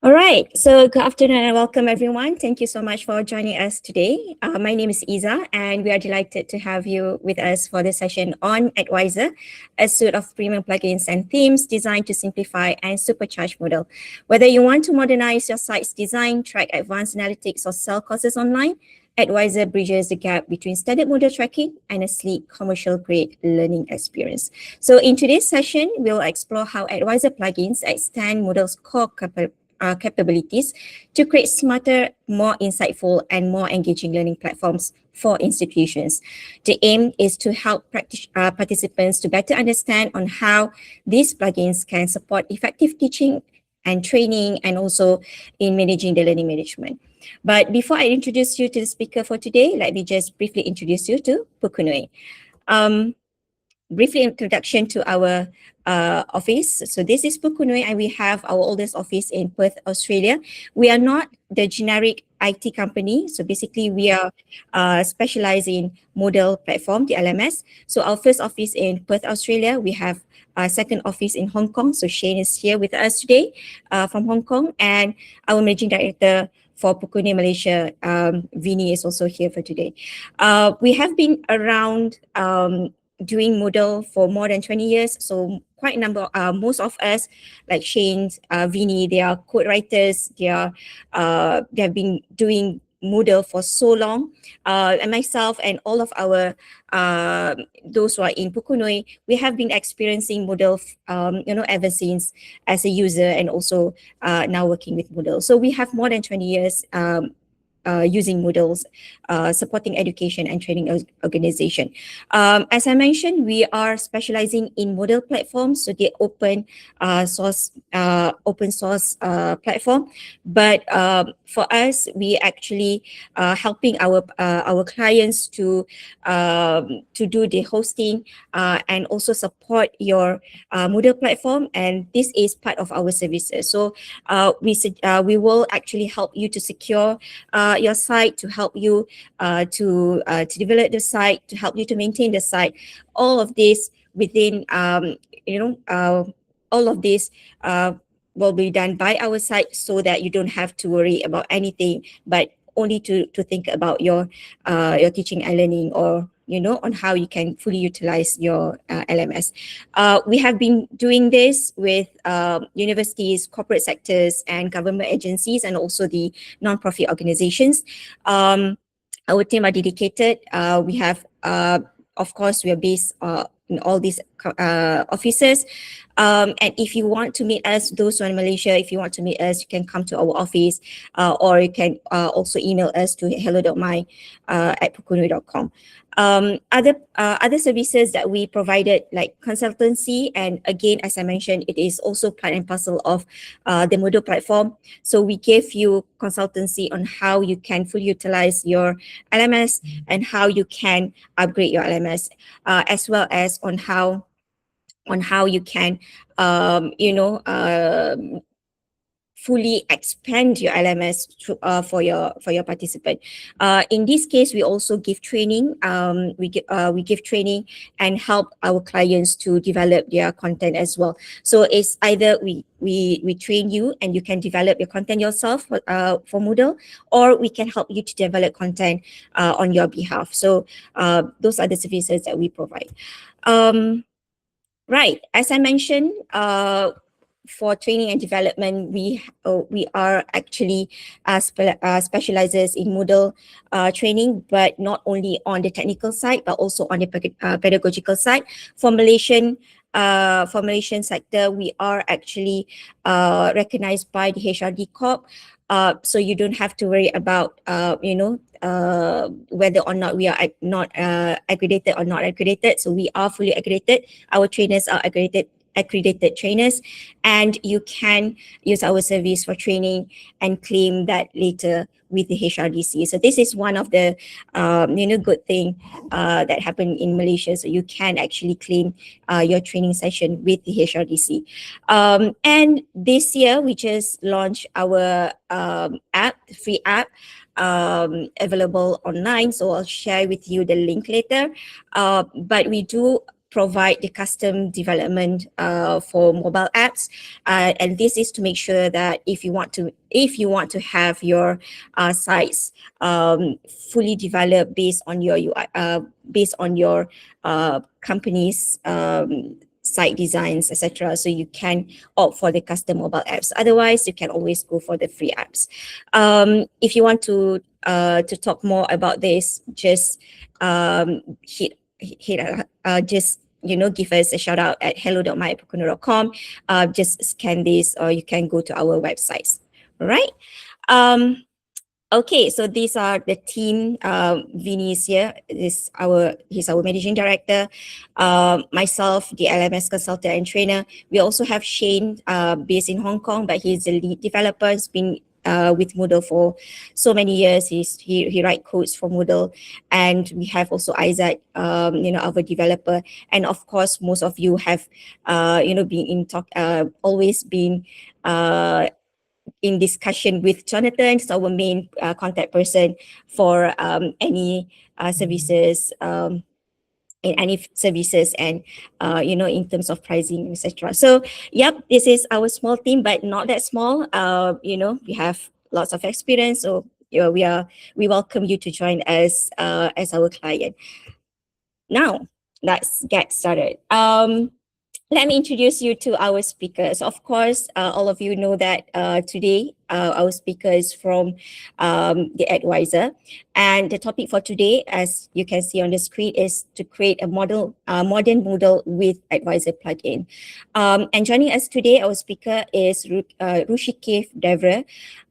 All right, so good afternoon and welcome everyone. Thank you so much for joining us today. My name is Iza and we are delighted to have you with us for this session on Edwiser, a suite of premium plugins and themes designed to simplify and supercharge Moodle. Whether you want to modernize your site's design, track advanced analytics or sell courses online, Edwiser bridges the gap between standard Moodle tracking and a sleek commercial-grade learning experience. So in today's session, we'll explore how Edwiser plugins extend Moodle's core capabilities to create smarter, more insightful, and more engaging learning platforms for institutions. The aim is to help participants to better understand on how these plugins can support effective teaching and training, and also in managing the learning management. But before I introduce you to the speaker for today, let me just briefly introduce you to Pukunui. Briefly introduction to our office. So this is Pukunui and we have our oldest office in Perth, Australia. We are not the generic IT company. So basically we are specialized in Moodle platform, the LMS. So our first office in Perth, Australia. We have a second office in Hong Kong. So Shane is here with us today from Hong Kong, and our managing director for Pukunui Malaysia, Vini, is also here for today. We have been around doing Moodle for more than 20 years. So quite a number, most of us, like Shane, Vini, they are code writers. They have been doing Moodle for so long. And myself and all of our, those who are in Pukunui, we have been experiencing Moodle, ever since as a user, and also now working with Moodle. So we have more than 20 years using Moodles, supporting education and training organization. As I mentioned, we are specializing in Moodle platforms, so the open source platform. But for us, we actually helping our clients to do the hosting and also support your Moodle platform, and this is part of our services. So we will actually help you to secure your site, to help you to develop the site, to help you to maintain the site. All of this within, all of this will be done by our site, so that you don't have to worry about anything, but only to think about your teaching and learning, or on how you can fully utilize your LMS. We have been doing this with universities, corporate sectors, and government agencies, and also the non-profit organizations. Our team are dedicated. We have, of course, we are based in all these offices. And if you want to meet us, those who are in Malaysia, if you want to meet us, you can come to our office, or you can also email us to hello.my@pukunui.com. Other services that we provided, like consultancy, and again, as I mentioned, it is also part and parcel of the Moodle platform. So we gave you consultancy on how you can fully utilize your LMS and how you can upgrade your LMS, as well as on how you can fully expand your LMS for your participant. In this case, we also give training. We give training and help our clients to develop their content as well. So it's either we train you and you can develop your content yourself for Moodle, or we can help you to develop content on your behalf. So those are the services that we provide. Right, as I mentioned, for training and development, we are actually specializes in Moodle training, but not only on the technical side, but also on the pedagogical side. For Malaysian sector, we are actually recognized by the HRD Corp. So you don't have to worry about whether or not we are not accredited or not accredited. So we are fully accredited. Our trainers are accredited trainers, and you can use our service for training and claim that later with the HRDC. So this is one of the good thing that happened in Malaysia. So you can actually claim your training session with the HRDC. And this year we just launched our app, the free app, available online. So I'll share with you the link later. But we do provide the custom development for mobile apps, and this is to make sure that if you want to have your sites fully developed based on your UI, based on your company's site designs, etc. So you can opt for the custom mobile apps. Otherwise, you can always go for the free apps. If you want to talk more about this, just just give us a shout out at hello.my@pukunui.com. Just scan this, or you can go to our websites. All right. Um, Okay, so these are the team. Vinny is here. He's our managing director. Myself, the LMS consultant and trainer. We also have Shane, based in Hong Kong, but he's the lead developer. He's been with Moodle for so many years. He write codes for Moodle, and we have also Isaac, our developer, and of course, most of you have, been in talk, always been in discussion with Jonathan. He's our main contact person for any services, in any services, and in terms of pricing, etc. So yep, this is our small team, but not that small. We have lots of experience, so we welcome you to join us as our client. Now let's get started. Let me introduce you to our speakers. Of course, all of you know that today our speaker is from the Edwiser, and the topic for today, as you can see on the screen, is to create a modern Moodle with Edwiser plugin. And joining us today, our speaker is Rushikesh Devra.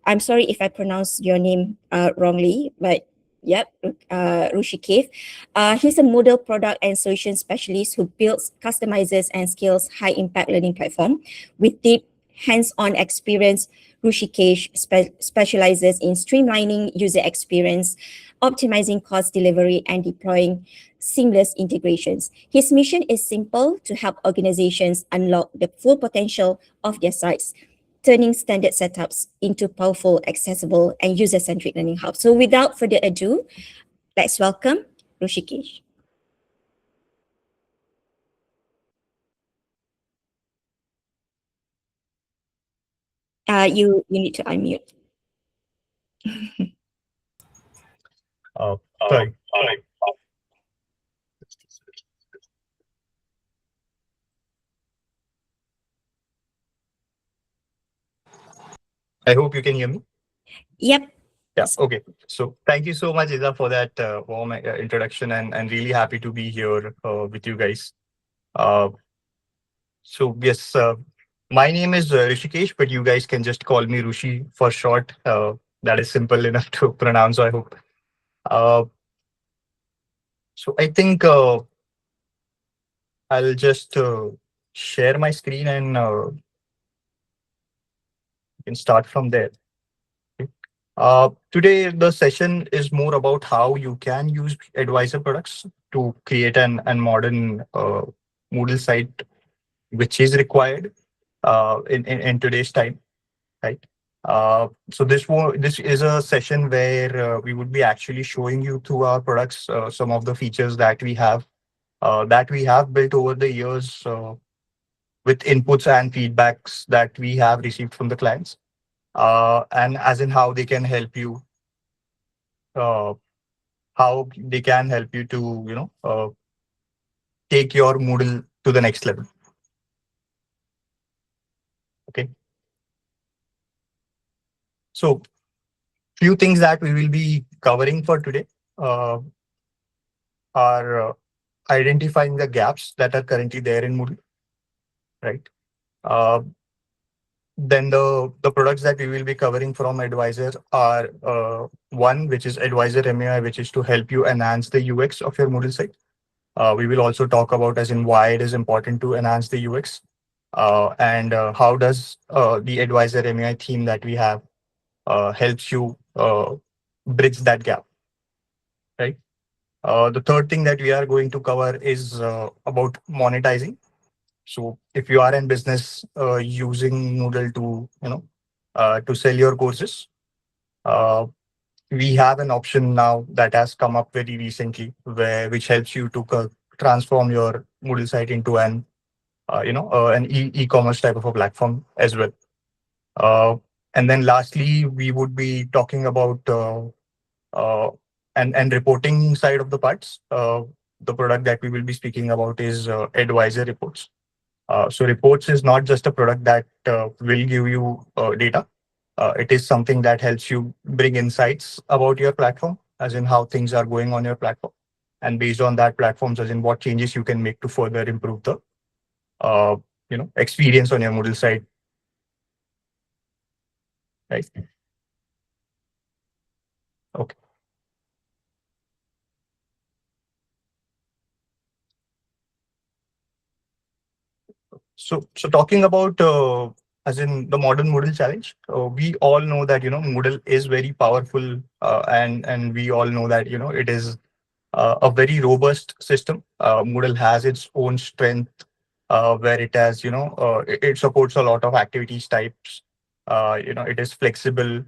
I'm sorry if I pronounced your name wrongly, but yep, Rushikesh. He's a Moodle product and solution specialist who builds, customizes, and scales high-impact learning platform. With deep hands-on experience, Rushikesh specializes in streamlining user experience, optimizing cost delivery, and deploying seamless integrations. His mission is simple: to help organizations unlock the full potential of their sites, turning standard setups into powerful, accessible, and user-centric learning hubs. So without further ado, let's welcome Rushikesh. You need to unmute. Uh, Sorry. I hope you can hear me. Yep. Yeah. Okay. So thank you so much, Iza, for that warm introduction, and really happy to be here with you guys. Uh, so yes, my name is Rishikesh, but you guys can just call me Rushi for short. That is simple enough to pronounce, I hope. Uh, so I think I'll just share my screen, and you can start from there. Today, the session is more about how you can use Edwiser products to create an modern Moodle site, which is required in today's time, right? So this is a session where we would be actually showing you through our products some of the features that we have built over the years with inputs and feedbacks that we have received from the clients, and as in uh, how they can help you to take your Moodle to the next level. Okay. So few things that we will be covering for today uh, are identifying the gaps that are currently there in Moodle, right? Uh, then the products that we will be covering from Edwiser are one, which is Edwiser MAI, which is to help you enhance the UX of your Moodle site. We will also talk about as in why it is important to enhance the UX, and how does the Edwiser MAI theme that we have helps you bridge that gap, right? The third thing that we are going to cover is about monetizing. So if you are in business using Moodle to to sell your courses, uh, we have an option now that has come up very recently, which helps you to transform your Moodle site into an e-commerce type of a platform as well. Uh, and then lastly, we would be talking about uh, and reporting side of the parts. The product that we will be speaking about is Edwiser reports. So reports is not just a product that will give you data. It is something that helps you bring insights about your platform, as in how things are going on your platform, and based on that platforms, as in what changes you can make to further improve the uh, experience on your Moodle site, right? Okay. So talking about as in the modern Moodle challenge, we all know that Moodle is very powerful, and we all know that it is a very robust system. Moodle has its own strength, where it has it supports a lot of activities types. It is flexible,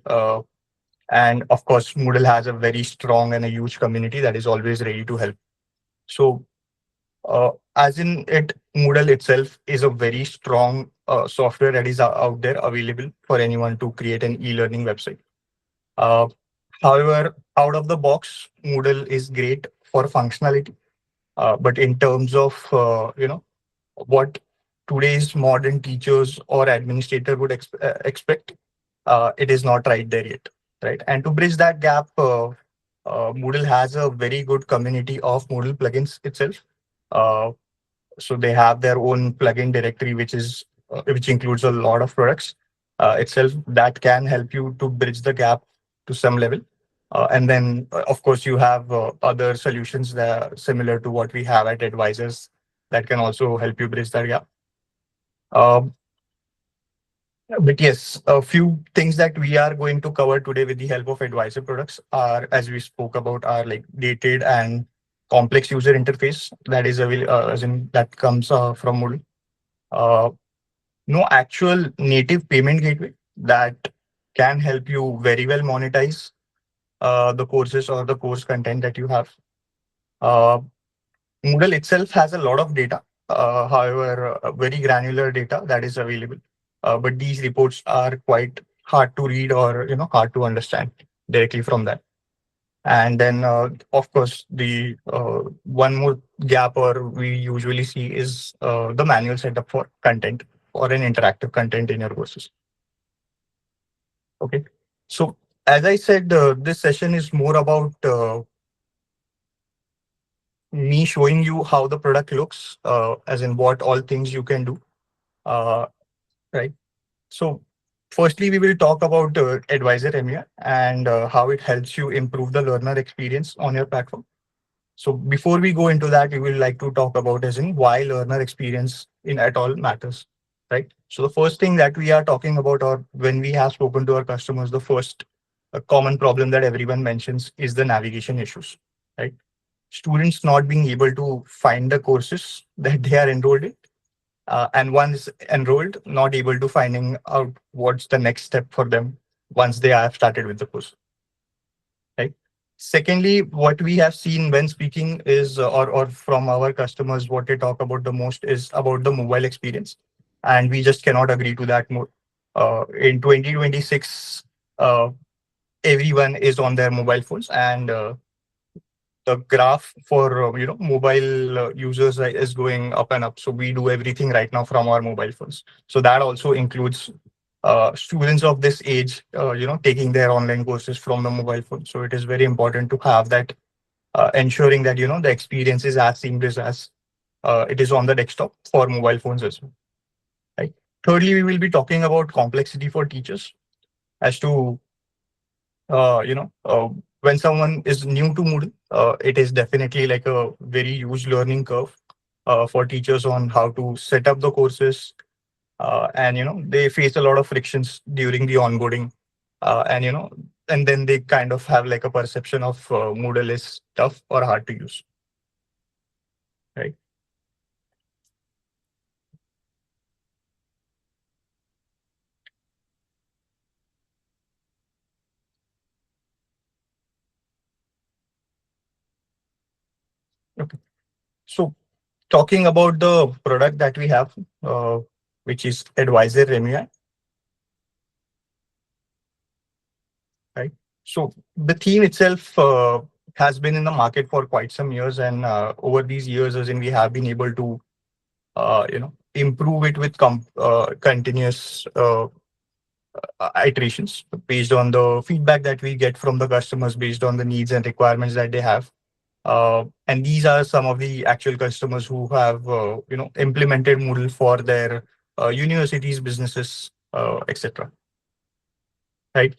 and of course, Moodle has a very strong and a huge community that is always ready to help. So as in it, Moodle itself is a very strong software that is out there available for anyone to create an e-learning website. Uh, However, out of the box, Moodle is great for functionality, but in terms of what today's modern teachers or administrator would expect, it is not right there yet, right? And to bridge that gap, Moodle has a very good community of Moodle plugins itself. Uh, so they have their own plugin directory, which includes a lot of products itself that can help you to bridge the gap to some level. And then, of course, you have other solutions that are similar to what we have at Advisors that can also help you bridge that gap. Um, but yes, a few things that we are going to cover today with the help of Advisor products are, as we spoke about, are like dated and complex user interface that is available, as in that comes from Moodle. Uh, no actual native payment gateway that can help you very well monetize the courses or the course content that you have. Uh, Moodle itself has a lot of data, however, very granular data that is available. But these reports are quite hard to read or hard to understand directly from that. And then, of course, the one more gap or we usually see is the manual setup for content or an interactive content in your courses. Okay. So as I said, this session is more about me showing you how the product looks, as in what all things you can do. Uh, right. So firstly, we will talk about Advisor EMEA and how it helps you improve the learner experience on your platform. So before we go into that, we will like to talk about as in why learner experience in at all matters, right? So the first thing that we are talking about, or when we have spoken to our customers, the first common problem that everyone mentions is the navigation issues, right? Students not being able to find the courses that they are enrolled in, and once enrolled, not able to finding out what's the next step for them once they have started with the course, right? Secondly, what we have seen when speaking is, or from our customers, what they talk about the most is about the mobile experience, and we just cannot agree to that more. In 2026, everyone is on their mobile phones, and the graph for mobile users is going up and up. So we do everything right now from our mobile phones. So that also includes students of this age, taking their online courses from the mobile phone. So it is very important to have that, ensuring that the experience is as seamless as it is on the desktop for mobile phones as well. Right. Thirdly, we will be talking about complexity for teachers as to when someone is new to Moodle, it is definitely like a very huge learning curve for teachers on how to set up the courses, and they face a lot of frictions during the onboarding, and and then they kind of have like a perception of Moodle is tough or hard to use, right? Okay. So talking about the product that we have, which is Edwiser Remui, right? So the theme itself has been in the market for quite some years, and over these years, as in we have been able to, improve it with continuous iterations based on the feedback that we get from the customers, based on the needs and requirements that they have. And these are some of the actual customers who have, implemented Moodle for their universities, businesses, etc. Right.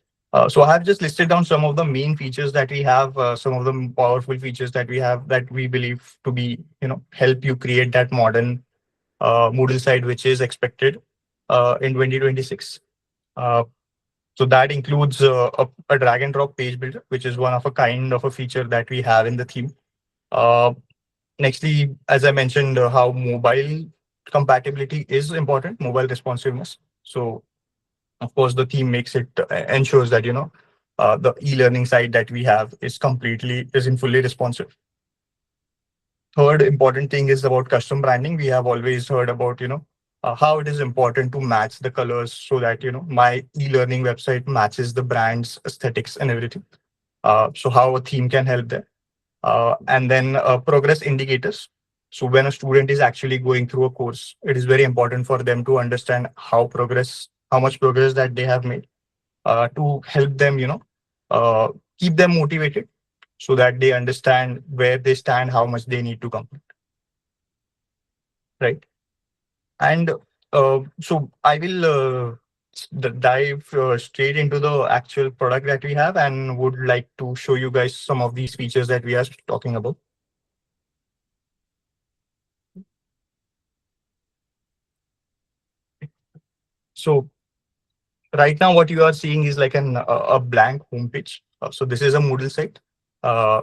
So I have just listed down some of the main features that we have, some of the powerful features that we have that we believe to be, help you create that modern Moodle site, which is expected in 2026. Uh, so that includes a drag and drop page builder, which is one of a kind of a feature that we have in the theme. Uh, Nextly, as I mentioned, how mobile compatibility is important, mobile responsiveness. So of course, the theme makes it ensures that the e-learning side that we have is in fully responsive. Third important thing is about custom branding. We have always heard about how it is important to match the colors so that my e-learning website matches the brand's aesthetics and everything. So how a theme can help there. And then progress indicators. So when a student is actually going through a course, it is very important for them to understand how much progress that they have made, to help them, uh, keep them motivated so that they understand where they stand, how much they need to complete, right? And so I will dive straight into the actual product that we have and would like to show you guys some of these features that we are talking about. So right now, what you are seeing is like a blank homepage. So this is a Moodle site. Uh,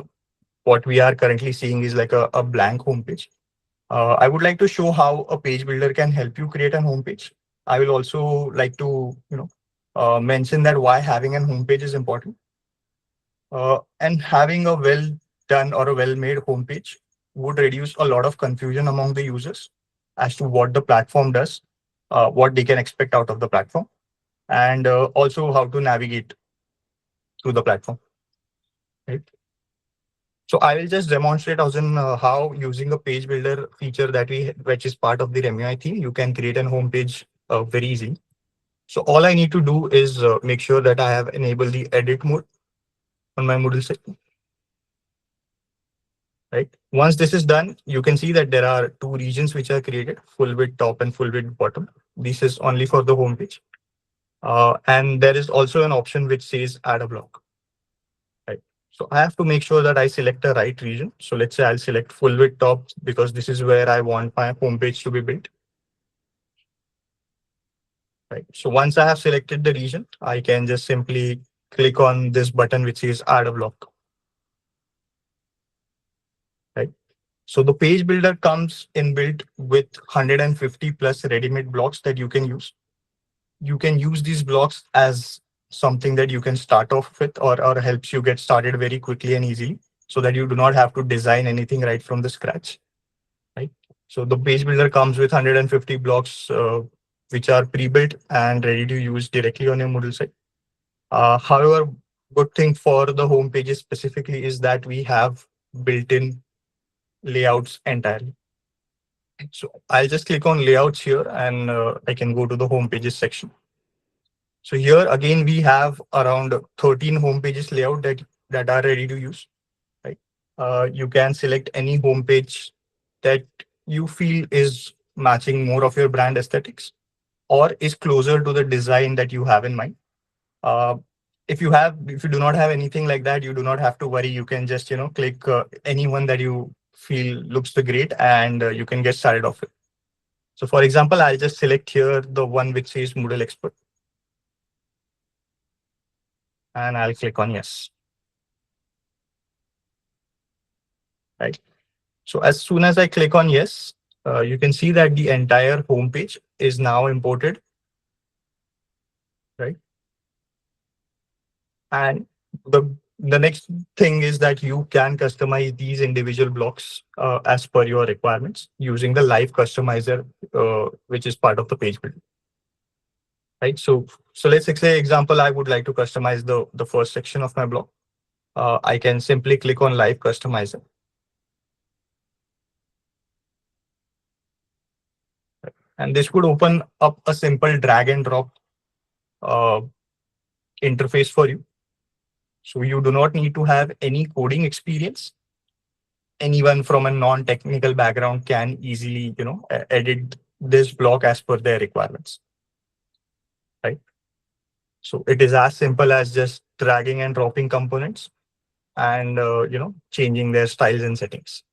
what we are currently seeing is like a blank homepage. I would like to show how a page builder can help you create a homepage. I will also like to mention that why having a homepage is important. And having a well done or a well made homepage would reduce a lot of confusion among the users as to what the platform does, what they can expect out of the platform, and also how to navigate through the platform. Right. So I will just demonstrate as in how using a page builder feature which is part of the Remui theme, you can create an homepage very easy. So all I need to do is make sure that I have enabled the edit mode on my Moodle site. Right. Once this is done, you can see that there are two regions which are created: full width top and full width bottom. This is only for the homepage. And there is also an option which says add a block. Right. So I have to make sure that I select a right region. So let's say I'll select full width top because this is where I want my homepage to be built. Right. So once I have selected the region, I can just simply click on this button which says add a block. Right. So the page builder comes inbuilt with 150 plus ready-made blocks that you can use. You can use these blocks as something that you can start off with, or helps you get started very quickly and easily so that you do not have to design anything right from the scratch. Right. So the page builder comes with 150 blocks, which are pre-built and ready to use directly on your Moodle site. However, good thing for the home pages specifically is that we have built-in layouts entirely. So I'll just click on layouts here and I can go to the home pages section. So here again, we have around 13 home pages layout that are ready to use. Right. You can select any home page that you feel is matching more of your brand aesthetics or is closer to the design that you have in mind. Uh, if you do not have anything like that, you do not have to worry. You can just click anyone that you feel looks the great, and you can get started off it. So for example, I'll just select here the one which says Moodle Expert, and I'll click on yes. Right. So as soon as I click on yes, you can see that the entire homepage is now imported. Right. And the the next thing is that you can customize these individual blocks as per your requirements using the live customizer, which is part of the page builder. Right. So let's say example, I would like to customize the first section of my block. I can simply click on live customizer. And this would open up a simple drag and drop uh, interface for you. So you do not need to have any coding experience. Anyone from a non-technical background can easily, edit this block as per their requirements. Right. So it is as simple as just dragging and dropping components and, changing their styles and settings.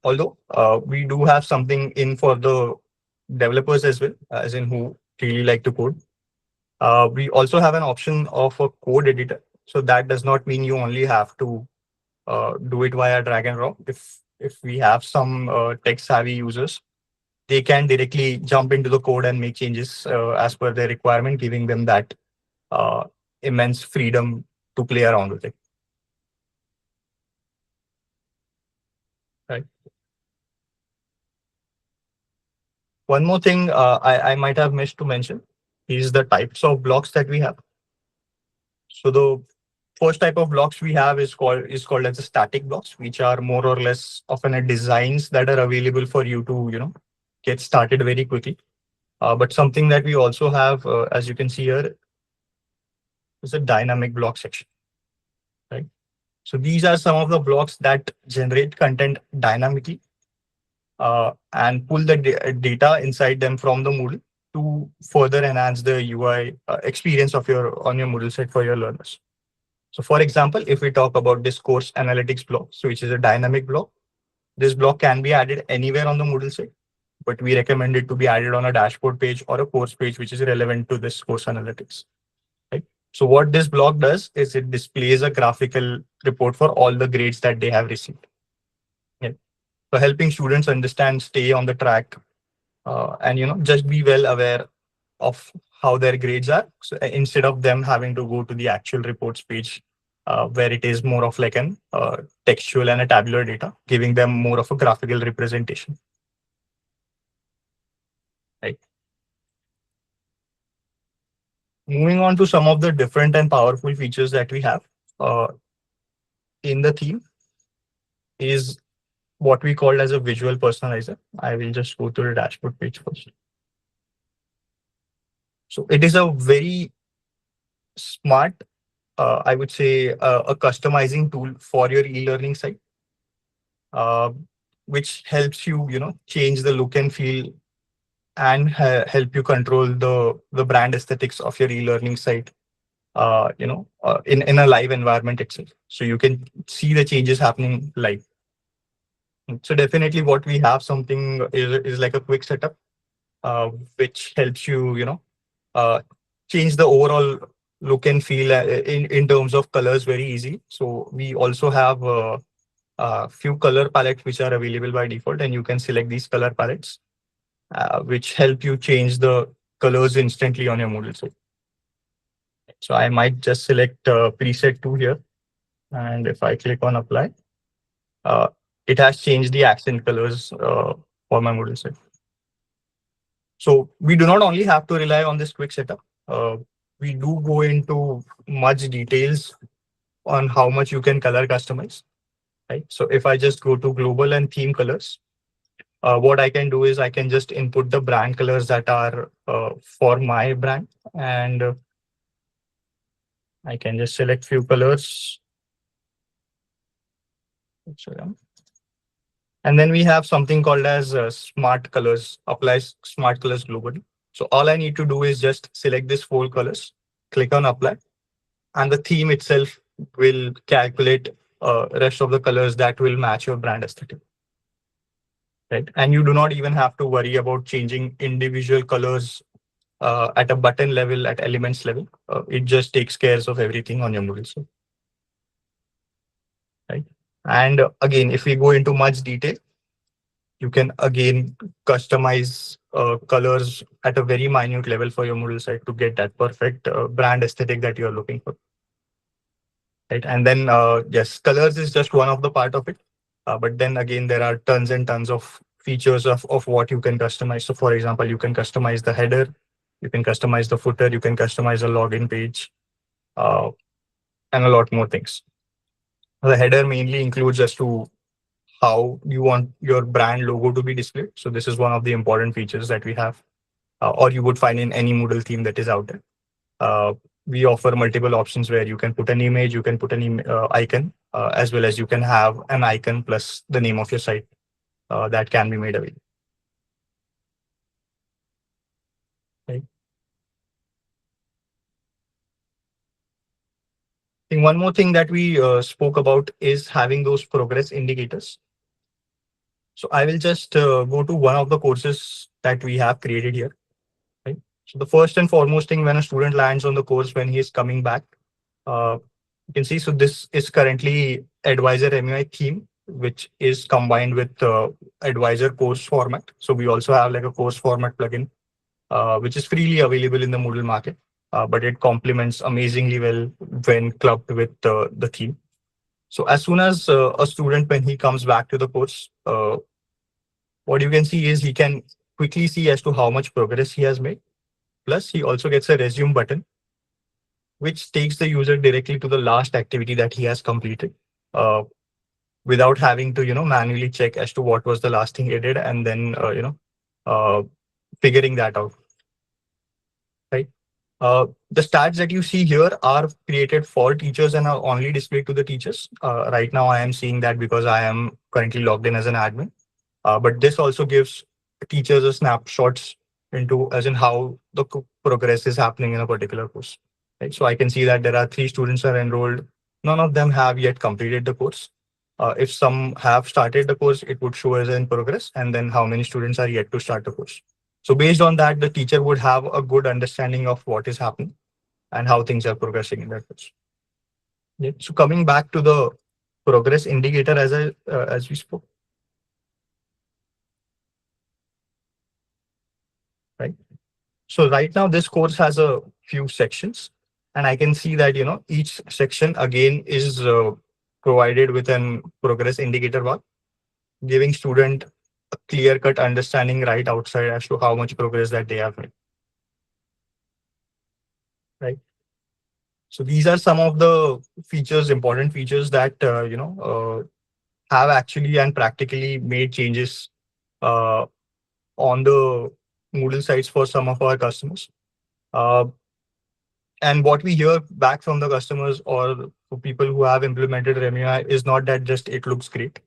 Although we do have something in for the developers as well, as in who really like to code. We also have an option of a code editor. So that does not mean you only have to do it via drag and drop. If we have some tech savvy users, they can directly jump into the code and make changes as per their requirement, giving them that uh, immense freedom to play around with it. Right. One more thing I might have missed to mention is the types of blocks that we have. So the first type of blocks we have is called as the static blocks, which are more or less often a designs that are available for you to get started very quickly. But something that we also have, as you can see here, is a dynamic block section. Right. So these are some of the blocks that generate content dynamically and pull the data inside them from the Moodle to further enhance the UI experience of your Moodle site for your learners. So for example, if we talk about this course analytics block, so which is a dynamic block, this block can be added anywhere on the Moodle site, but we recommend it to be added on a dashboard page or a course page, which is relevant to this course analytics. Right? So what this block does is it displays a graphical report for all the grades that they have received. Yeah. So helping students understand, stay on the track, and just be well aware of how their grades are. So instead of them having to go to the actual reports page, where it is more of like an textual and a tabular data, giving them more of a graphical representation. Right. Moving on to some of the different and powerful features that we have in the theme is what we call as a visual personalizer. I will just go to the dashboard page first. So it is a very smart, I would say, a customizing tool for your e-learning site, which helps you, change the look and feel and help you control the brand aesthetics of your e-learning site, in a live environment itself. So you can see the changes happening live. So definitely what we have something is like a quick setup, which helps you, uh, change the overall look and feel in terms of colors very easy. So we also have a few color palettes which are available by default, and you can select these color palettes, which help you change the colors instantly on your Moodle site. So I might just select preset 2 here, and if I click on apply, uh, it has changed the accent colors for my Moodle site. So we do not only have to rely on this quick setup. We do go into much details on how much you can color customize. Right. So if I just go to global and theme colors, what I can do is I can just input the brand colors that are for my brand, and I can just select few colors. And then we have something called as smart colors, applies smart colors globally. So all I need to do is just select these 4 colors, click on apply, and the theme itself will calculate rest of the colors that will match your brand aesthetic. Right. And you do not even have to worry about changing individual colors at a button level, at elements level. It just takes care of everything on your Moodle site. Right. And again, if we go into much detail, You can again customize colors at a very minute level for your Moodle site to get that perfect brand aesthetic that you're looking for. Right. And then, yes, colors is just one of the part of it. But then again, there are tons and tons of features of what you can customize. So for example, you can customize the header, you can customize the footer, you can customize the login page, uh, and a lot more things. The header mainly includes as to how you want your brand logo to be displayed. So this is one of the important features that we have, or you would find in any Moodle theme that is out there. Uh, we offer multiple options where you can put an image, you can put an icon, as well as you can have an icon plus the name of your site that can be made available. Right. I think one more thing that we spoke about is having those progress indicators. So I will just go to one of the courses that we have created here. Right. So the first and foremost thing when a student lands on the course when he is coming back, uh, you can see. So this is currently Edwiser MUI theme, which is combined with Edwiser course format. So we also have like a course format plugin, which is freely available in the Moodle market, but it complements amazingly well when clubbed with the theme. So as soon as a student, when he comes back to the course, what you can see is he can quickly see as to how much progress he has made. Plus, he also gets a resume button, which takes the user directly to the last activity that he has completed, uh, without having to, manually check as to what was the last thing he did and then, uh, figuring that out, right? The stats that you see here are created for teachers and are only displayed to the teachers. Right now, I am seeing that because I am currently logged in as an admin. But this also gives teachers a snapshots into as in how the progress is happening in a particular course. Right? So I can see that there are 3 students are enrolled. None of them have yet completed the course. If some have started the course, it would show as in progress, and then how many students are yet to start the course. So based on that, the teacher would have a good understanding of what is happening and how things are progressing in that course. Yeah. So coming back to the progress indicator as we spoke, right? So right now this course has a few sections, and I can see that each section again is provided with an progress indicator bar, giving student a clear cut understanding right outside as to how much progress that they have made. Right. So these are some of the features, important features that have actually and practically made changes uh, on the Moodle sites for some of our customers. Uh, And what we hear back from the customers or for people who have implemented REMUI is not that just it looks great,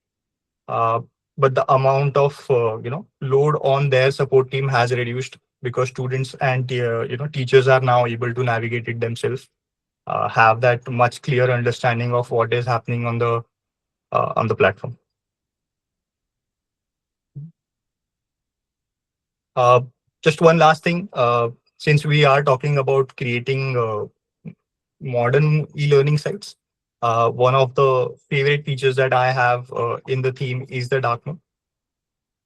uh, but the amount of load on their support team has reduced because students and teachers are now able to navigate it themselves, have that much clear understanding of what is happening on the platform. Uh, just one last thing, since we are talking about creating modern e-learning sites. One of the favorite features that I have in the theme is the dark mode.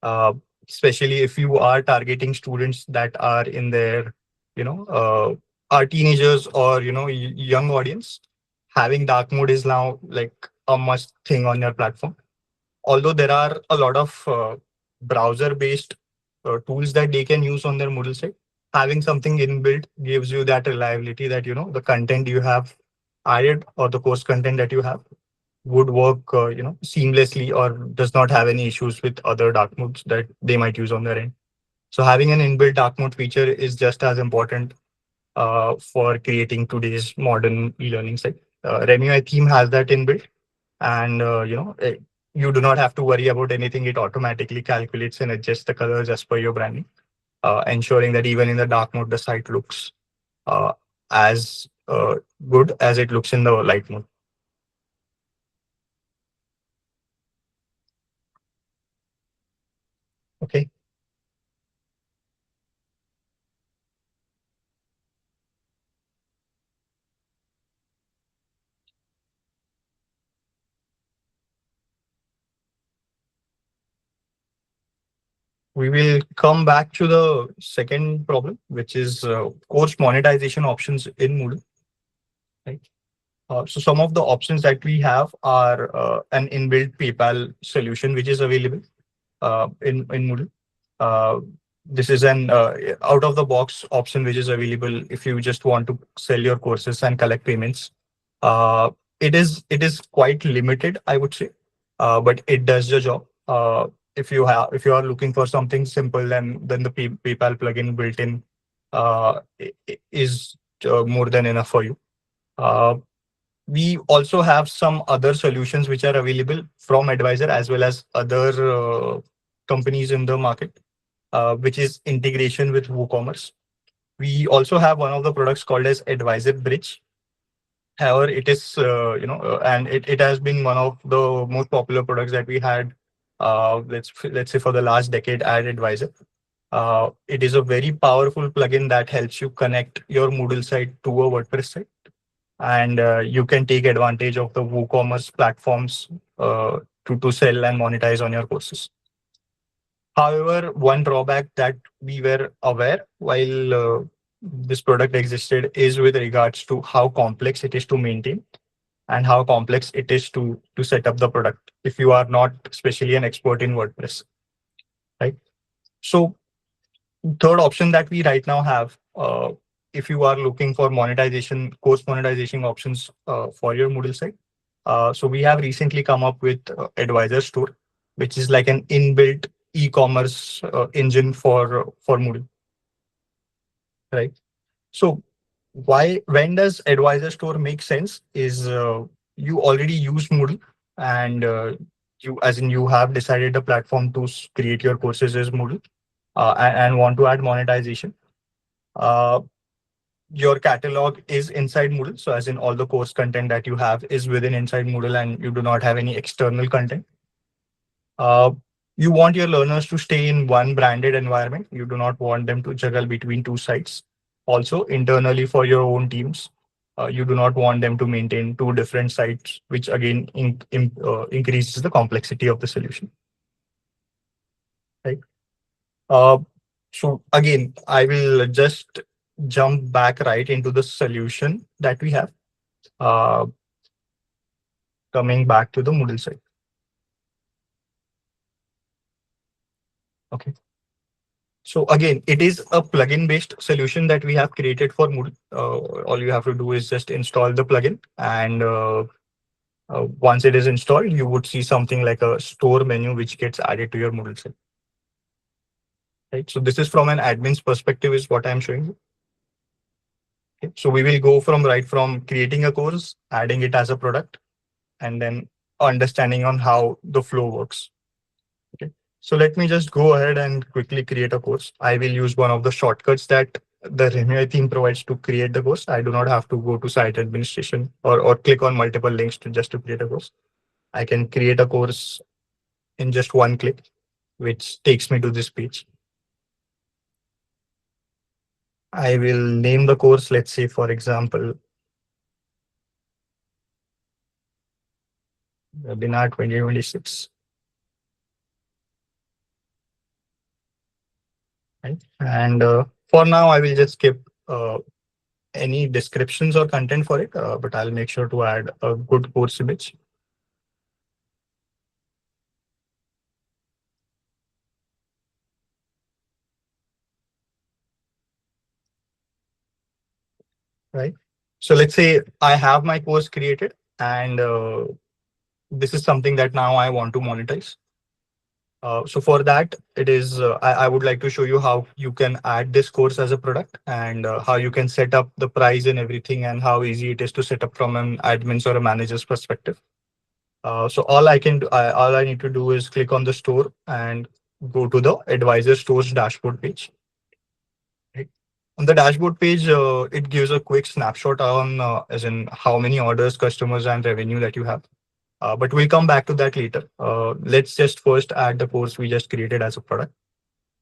Uh, Especially if you are targeting students that are in their, are teenagers or young audience. Having dark mode is now like a must thing on your platform. Although there are a lot of browser-based tools that they can use on their Moodle site, having something inbuilt gives you that reliability that the content you have added or the course content that you have would work seamlessly or does not have any issues with other dark modes that they might use on their end. So having an inbuilt dark mode feature is just as important for creating today's modern e-learning site. REMUI theme has that inbuilt, and you do not have to worry about anything. It automatically calculates and adjusts the colors as per your branding, ensuring that even in the dark mode, the site looks uh, as good as it looks in the light mode. Okay. We will come back to the second problem, which is course monetization options in Moodle. Right? So some of the options that we have are an inbuilt PayPal solution, which is available in Moodle. Uh, this is an out of the box option which is available if you just want to sell your courses and collect payments. Uh, it is quite limited, I would say, but it does the job. If you are looking for something simple, then the PayPal plugin built in is more than enough for you. Uh, we also have some other solutions which are available from Edwiser as well as other companies in the market, which is integration with WooCommerce. We also have one of the products called as Edwiser Bridge. However, it is and it has been one of the most popular products that we had. Let's say for the last decade at Edwiser. It is a very powerful plugin that helps you connect your Moodle site to a WordPress site, and you can take advantage of the WooCommerce platforms to sell and monetize on your courses. However, one drawback that we were aware while this product existed is with regards to how complex it is to maintain and how complex it is to set up the product if you are not especially an expert in WordPress, right? So third option that we right now have, if you are looking for monetization, course monetization options for your Moodle site. So we have recently come up with Edwiser Store, which is like an inbuilt e-commerce engine for Moodle, right? So when does Edwiser Store make sense? Is you already use Moodle, and you have decided the platform to create your courses as Moodle, and want to add monetization. Uh, your catalog is inside Moodle. So as in all the course content that you have is within inside Moodle and you do not have any external content. Uh, you want your learners to stay in one branded environment. You do not want them to juggle between two sites. Also, internally for your own teams, you do not want them to maintain two different sites, which again increases the complexity of the solution. Right. Uh, so again, I will just jump back right into the solution that we have. Uh, coming back to the Moodle side. Okay. So again, it is a plugin based solution that we have created for Moodle. All you have to do is just install the plugin, and once it is installed, you would see something like a store menu which gets added to your Moodle site. Right. So this is from an admin's perspective is what I'm showing you. Okay. So we will go from creating a course, adding it as a product, and then understanding on how the flow works. Okay. So let me just go ahead and quickly create a course. I will use one of the shortcuts that the Remui theme provides to create the course. I do not have to go to site administration or click on multiple links to just to create a course. I can create a course in just one click, which takes me to this page. I will name the course, let's say, for example, webinar 2026. Right? And for now, I will just skip any descriptions or content for it, but I'll make sure to add a good course image. Right. So let's say I have my course created, and this is something that now I want to monetize. So for that, I would like to show you how you can add this course as a product, and how you can set up the price and everything, and how easy it is to set up from an admin's or a manager's perspective. So all I need to do is click on the store and go to the Edwiser Stores dashboard page. Right. On the dashboard page, it gives a quick snapshot on as in how many orders, customers, and revenue that you have. But we'll come back to that later. Let's just first add the course we just created as a product.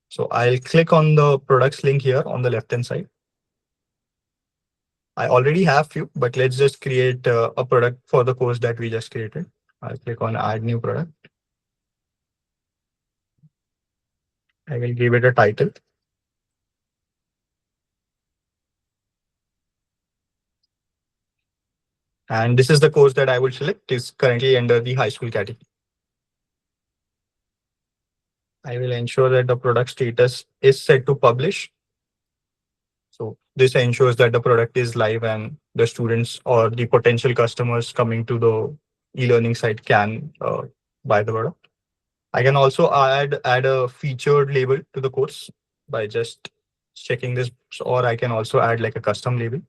So I'll click on the products link here on the left hand side. I already have few, but let's just create a product for the course that we just created. I'll click on add new product. I will give it a title. And this is the course that I will select. Is currently under the high school category. I will ensure that the product status is set to publish. So this ensures that the product is live and the students or the potential customers coming to the e-learning site can buy the product. I can also add a featured label to the course by just checking this, or I can also add like a custom label.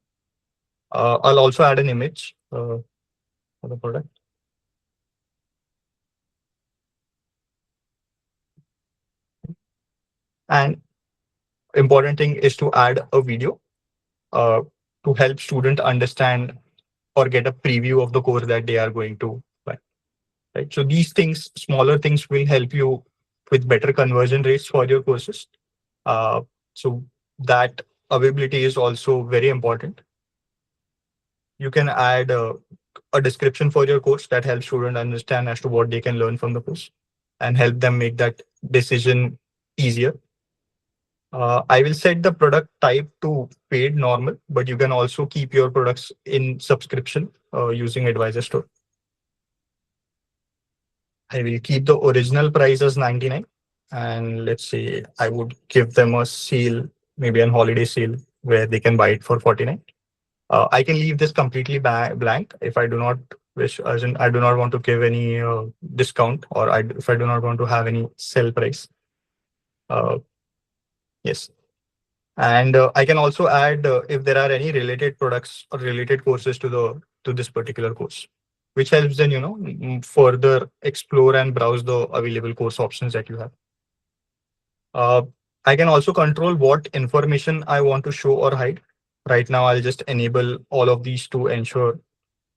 I'll also add an image for the product. And important thing is to add a video uh, to help student understand or get a preview of the course that they are going to buy. Right. So these things, smaller things, will help you with better conversion rates for your courses. Uh, so that availability is also very important. You can add a description for your course that helps students understand as to what they can learn from the course and help them make that decision easier. I will set the product type to paid normal, but you can also keep your products in subscription using Edwiser Store. I will keep the original price as 99. And let's say I would give them a sale, maybe an holiday sale where they can buy it for 49. I can leave this completely blank if I do not wish, as in I do not want to give any discount, or if I do not want to have any sell price. Uh, yes. And I can also add if there are any related products or related courses to this particular course, which helps them, further explore and browse the available course options that you have. Uh, I can also control what information I want to show or hide. Right now, I'll just enable all of these to ensure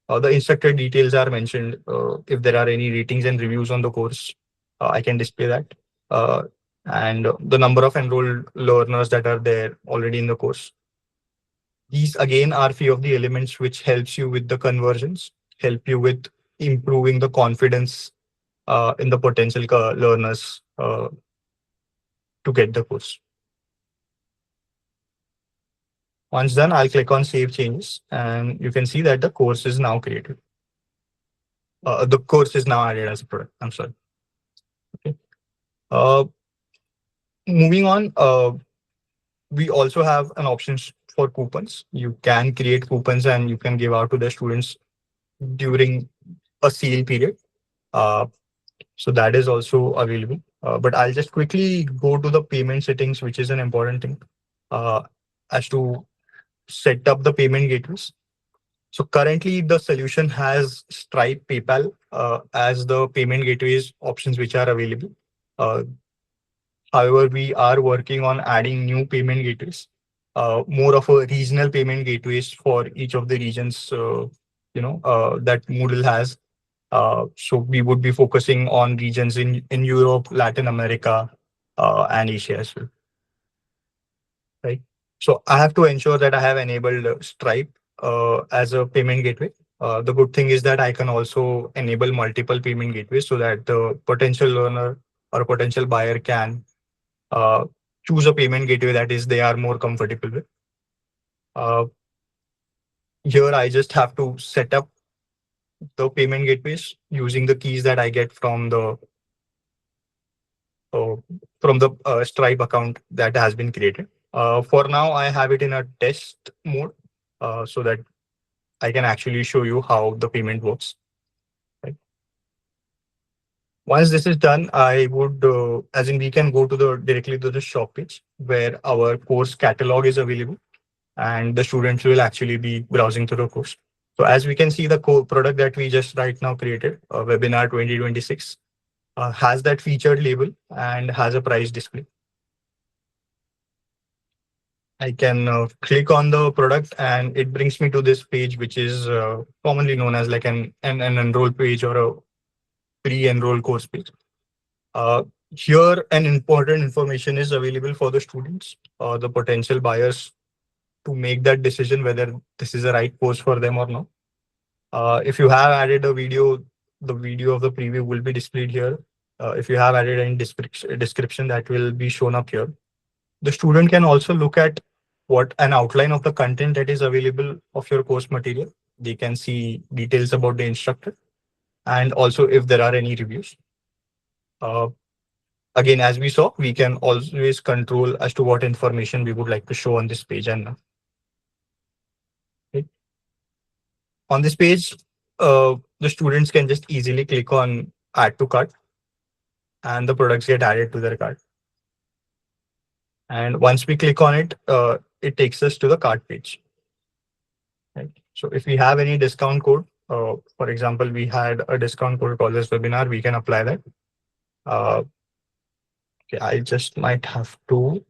the instructor details are mentioned. If there are any ratings and reviews on the course, I can display that. Uh, and the number of enrolled learners that are there already in the course. These again are few of the elements which helps you with the conversions, help you with improving the confidence in the potential learners to get the course. Once done, I'll click on Save Changes, and you can see that the course is now created. The course is now added as a product. I'm sorry. Okay. Uh, Moving on, we also have an option for coupons. You can create coupons and you can give out to the students during a sale period. Uh, so that is also available. But I'll just quickly go to the payment settings, which is an important thing as to set up the payment gateways. So currently the solution has Stripe, PayPal as the payment gateways options which are available. Uh, However, we are working on adding new payment gateways, more of a regional payment gateways for each of the regions, that Moodle has. So we would be focusing on regions in Europe, Latin America, and Asia as well. Right. So I have to ensure that I have enabled Stripe as a payment gateway. The good thing is that I can also enable multiple payment gateways so that the potential learner or potential buyer can uh, choose a payment gateway that is they are more comfortable with. Uh, Here, I just have to set up the payment gateways using the keys that I get uh, from the Stripe account that has been created. For now, I have it in a test mode so that I can actually show you how the payment works. Right. Once this is done, I would, as in we can go to the directly to the shop page where our course catalog is available and the students will actually be browsing through the course. So as we can see, the product that we just right now created, Webinar 2026, has that featured label and has a price display. I can click on the product and it brings me to this page, which is commonly known as like an enroll page or a pre-enroll course page. Here, an important information is available for the students, the potential buyers, to make that decision whether this is the right course for them or not. If you have added a video, the video of the preview will be displayed here. if you have added any description that will be shown up here. The student can also look at what an outline of the content that is available of your course material. They can see details about the instructor and also if there are any reviews. Uh, Again, as we saw, we can always control as to what information we would like to show on this page. And okay, on this page, the students can just easily click on add to cart and the products get added to their cart. And once we click on it, it takes us to the cart page. Right. So if we have any discount code, for example, we had a discount code for this webinar, we can apply that. Uh, okay, I just might have to.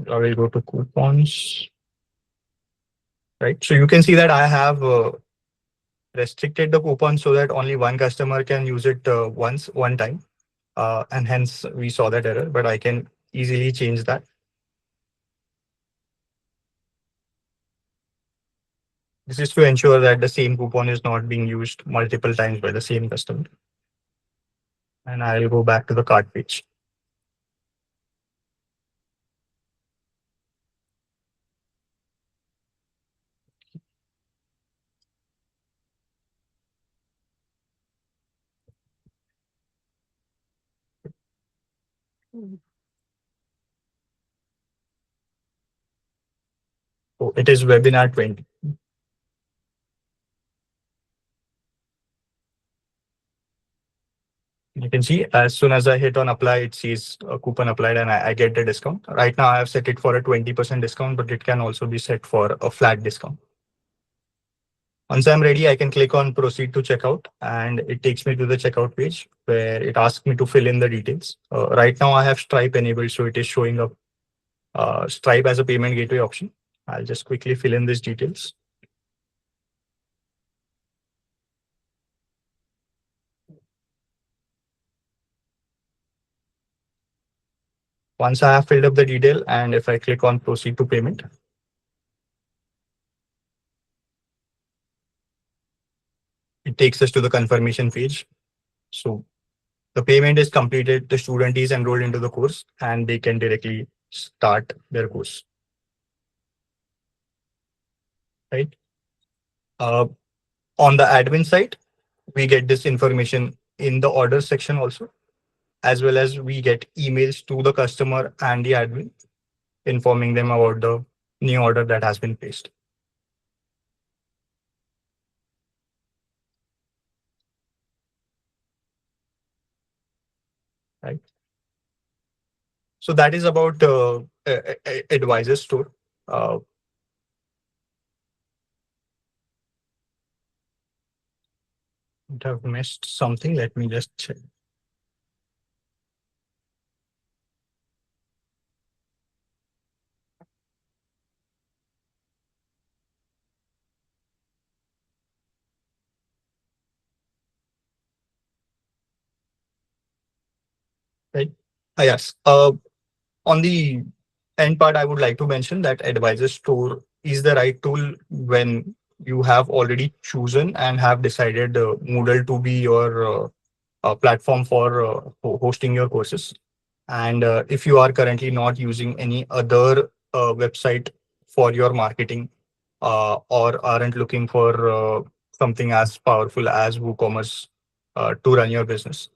I will go to coupons. Right. So you can see that I have restricted the coupon so that only one customer can use it one time. And hence we saw that error, but I can easily change that. This is to ensure that the same coupon is not being used multiple times by the same customer. And I'll go back to the cart page. So it is webinar 20. You can see as soon as I hit on apply, it says a coupon applied and I get the discount. Right now I have set it for a 20% discount, but it can also be set for a flat discount. Once I'm ready, I can click on proceed to checkout and it takes me to the checkout page where it asks me to fill in the details. Right now I have Stripe enabled, so it is showing up Stripe as a payment gateway option. I'll just quickly fill in these details. Once I have filled up the detail and if I click on proceed to payment, it takes us to the confirmation page. So the payment is completed, the student is enrolled into the course and they can directly start their course. Right. On the admin side, we get this information in the order section also, as well as we get emails to the customer and the admin informing them about the new order that has been placed. Right. So that is about Edwiser store. Uh, I have missed something. Let me just check. Right. Yes. On the end part, I would like to mention that Edwiser store is the right tool when you have already chosen and have decided Moodle to be your platform for hosting your courses. And if you are currently not using any other website for your marketing or aren't looking for something as powerful as WooCommerce to run your business.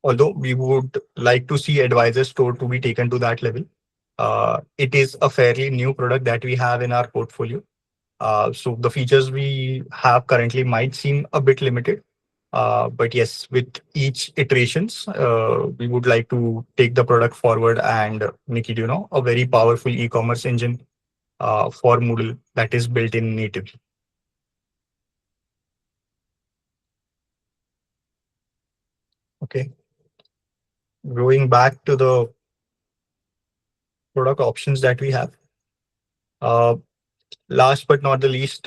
Although we would like to see Edwiser store to be taken to that level, it is a fairly new product that we have in our portfolio. So the features we have currently might seem a bit limited. But yes, with each iterations, we would like to take the product forward and make it, a very powerful e-commerce engine for Moodle that is built in natively. Okay. Going back to the product options that we have. Last but not the least,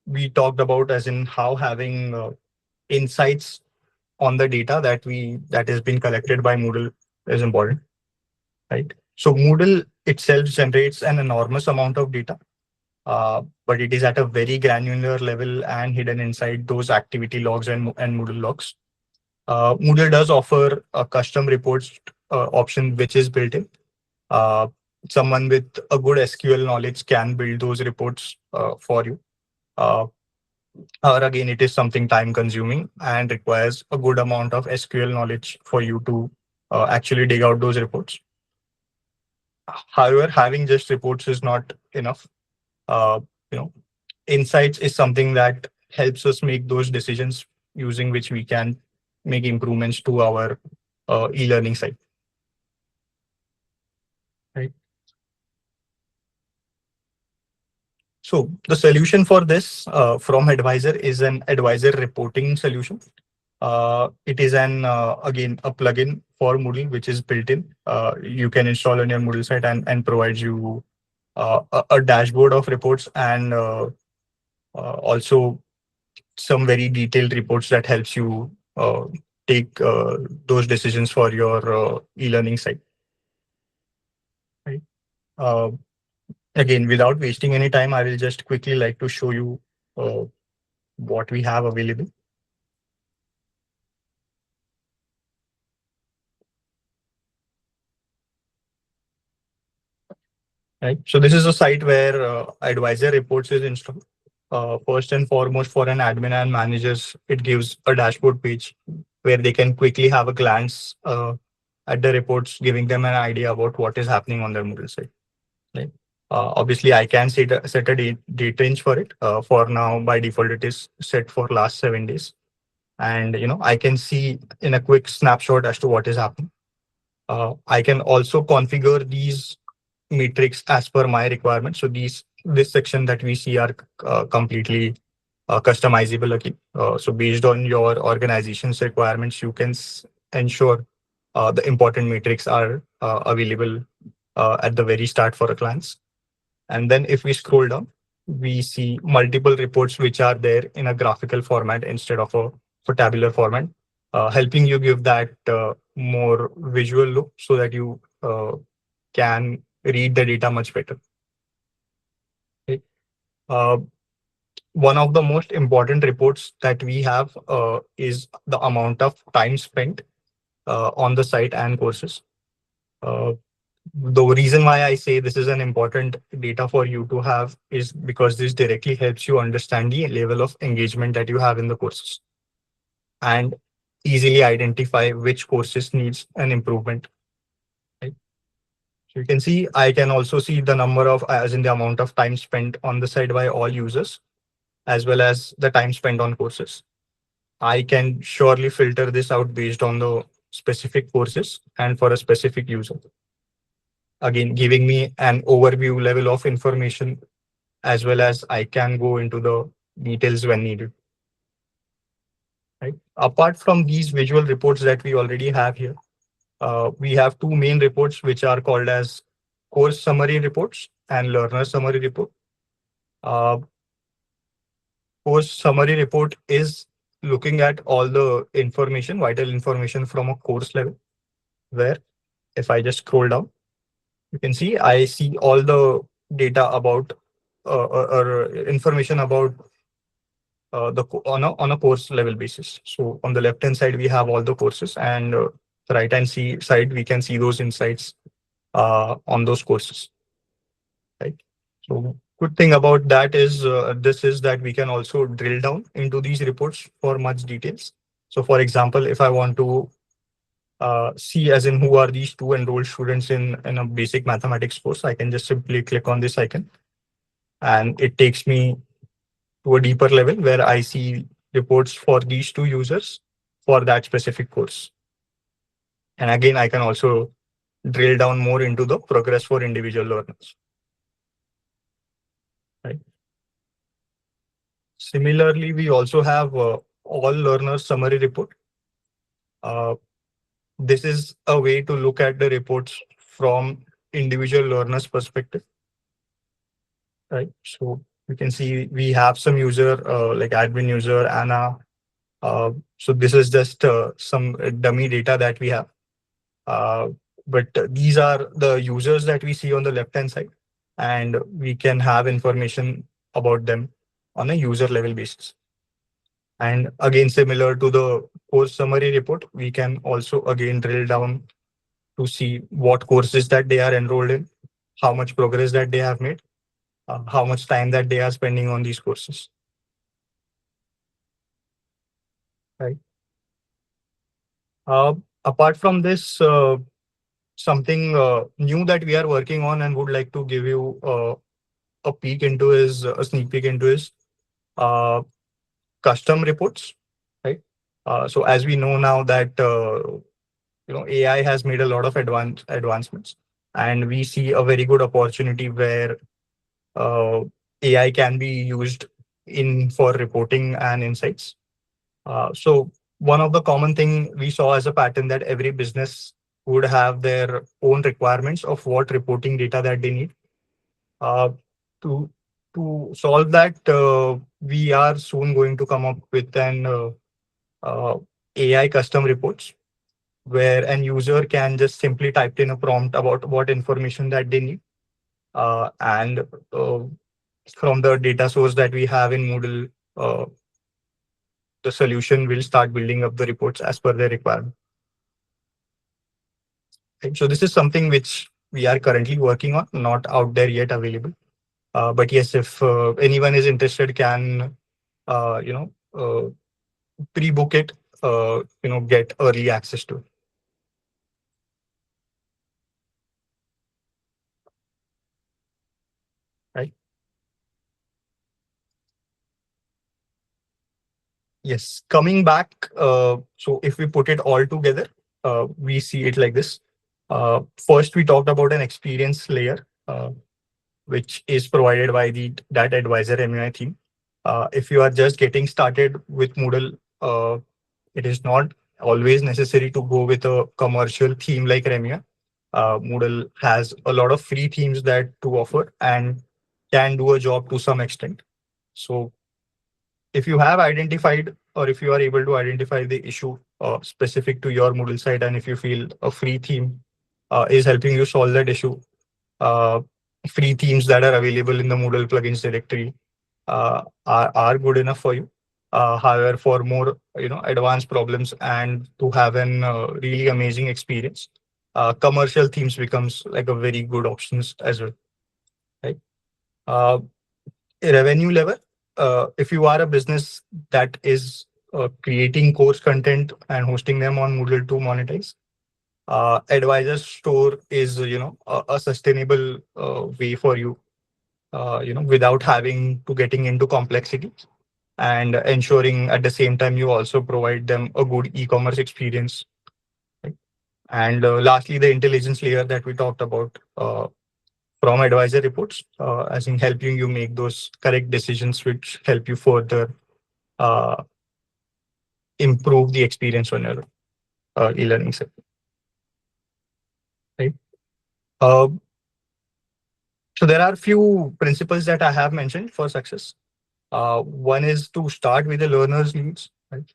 we talked about as in how having insights on the data that has been collected by Moodle is important, right? So Moodle itself generates an enormous amount of data, but it is at a very granular level and hidden inside those activity logs and Moodle logs. Moodle does offer a custom reports option, which is built in. Uh, Someone with a good SQL knowledge can build those reports for you. Uh, or again, it is something time consuming and requires a good amount of SQL knowledge for you to actually dig out those reports. However, having just reports is not enough. Uh, you know, Insights is something that helps us make those decisions using which we can make improvements to our e-learning site. Right. So the solution for this from Edwiser is an Edwiser reporting solution. It is an again a plugin for Moodle which is built in. You can install on your Moodle site and provides you a dashboard of reports and also some very detailed reports that helps you take those decisions for your e-learning site. Right. Uh, Again, without wasting any time, I will just quickly like to show you uh, what we have available. Right. So this is a site where Advisor reports is installed. First and foremost, for an admin and managers, it gives a dashboard page where they can quickly have a glance at the reports, giving them an idea about what is happening on their Moodle site. Right. Obviously, I can set a date range for it. For now, by default, it is set for last 7 days, and I can see in a quick snapshot as to what is happening. I can also configure these metrics as per my requirements. So this section that we see are completely customizable. Okay. So based on your organization's requirements, you can ensure the important metrics are available at the very start for a glance. And then if we scroll down, we see multiple reports which are there in a graphical format instead of a tabular format, helping you give that more visual look so that you can read the data much better. Okay. Uh, One of the most important reports that we have is the amount of time spent on the site and courses. Uh, the reason why I say this is an important data for you to have is because this directly helps you understand the level of engagement that you have in the courses and easily identify which courses needs an improvement. Right? So you can see, I can also see the number of, as in the amount of time spent on the site by all users, as well as the time spent on courses. I can surely filter this out based on the specific courses and for a specific user. Again, giving me an overview level of information, as well as I can go into the details when needed. Right. Apart from these visual reports that we already have here, we have two main reports which are called as course summary reports and learner summary report. Uh, Course summary report is looking at all the information, vital information from a course level, where if I just scroll down, you can see I see all the data about or information about on a course level basis. So on the left hand side we have all the courses, and the right hand side we can see those insights on those courses. Right. So good thing about that is this is that we can also drill down into these reports for much details. So for example, if I want to see as in who are these two enrolled students in a basic mathematics course, I can just simply click on this icon and it takes me to a deeper level where I see reports for these two users for that specific course. And again, I can also drill down more into the progress for individual learners. Right. Similarly, we also have all learners summary report. Uh, this is a way to look at the reports from individual learners perspective. Right. So you can see we have some user like admin user, Anna. So this is just some dummy data that we have. But these are the users that we see on the left hand side, and we can have information about them on a user level basis. And again, similar to the course summary report, we can also again drill down to see what courses that they are enrolled in, how much progress that they have made, how much time that they are spending on these courses. Right. Uh, Apart from this, something new that we are working on and would like to give you a peek into is a sneak peek into is uh, custom reports. Right. So as we know now that AI has made a lot of advancements, and we see a very good opportunity where uh, AI can be used in for reporting and insights. So one of the common thing we saw as a pattern that every business would have their own requirements of what reporting data that they need. Uh, to solve that, we are soon going to come up with an uh, AI custom reports where an user can just simply type in a prompt about what information that they need, and uh, from the data source that we have in Moodle, uh, the solution will start building up the reports as per their requirement. Right? So this is something which we are currently working on, not out there yet available. But yes, if anyone is interested, can uh, you know uh, pre-book it, get early access to it. Right? Yes. Coming back, so if we put it all together, we see it like this. First, we talked about an experience layer, which is provided by the that advisor MUI theme. If you are just getting started with Moodle, it is not always necessary to go with a commercial theme like Remia. Moodle has a lot of free themes that to offer and can do a job to some extent. So if you have identified or if you are able to identify the issue specific to your Moodle site, and if you feel a free theme is helping you solve that issue, uh, free themes that are available in the Moodle plugins directory are good enough for you. However, for more advanced problems and to have an really amazing experience, commercial themes becomes like a very good options as well. Right. Uh, Revenue level. If you are a business that is creating course content and hosting them on Moodle to monetize, Advisor Store is a sustainable way for you, without having to getting into complexity and ensuring at the same time you also provide them a good e-commerce experience. Right? And lastly, the intelligence layer that we talked about from advisor reports, as in helping you make those correct decisions, which help you further uh, improve the experience on your e-learning site. Right. Uh, so there are few principles that I have mentioned for success. One is to start with the learner's needs. Right?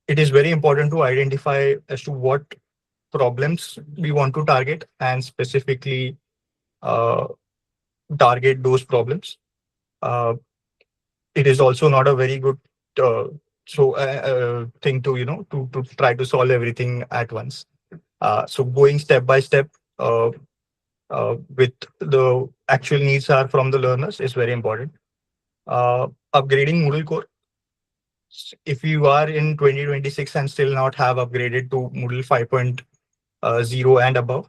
It is very important to identify as to what problems we want to target and specifically uh, target those problems. Uh, it is also not a very good uh, thing to to try to solve everything at once. So going step by step with the actual needs are from the learners is very important. Upgrading Moodle core. If you are in 2026 and still not have upgraded to Moodle 5.0 and above,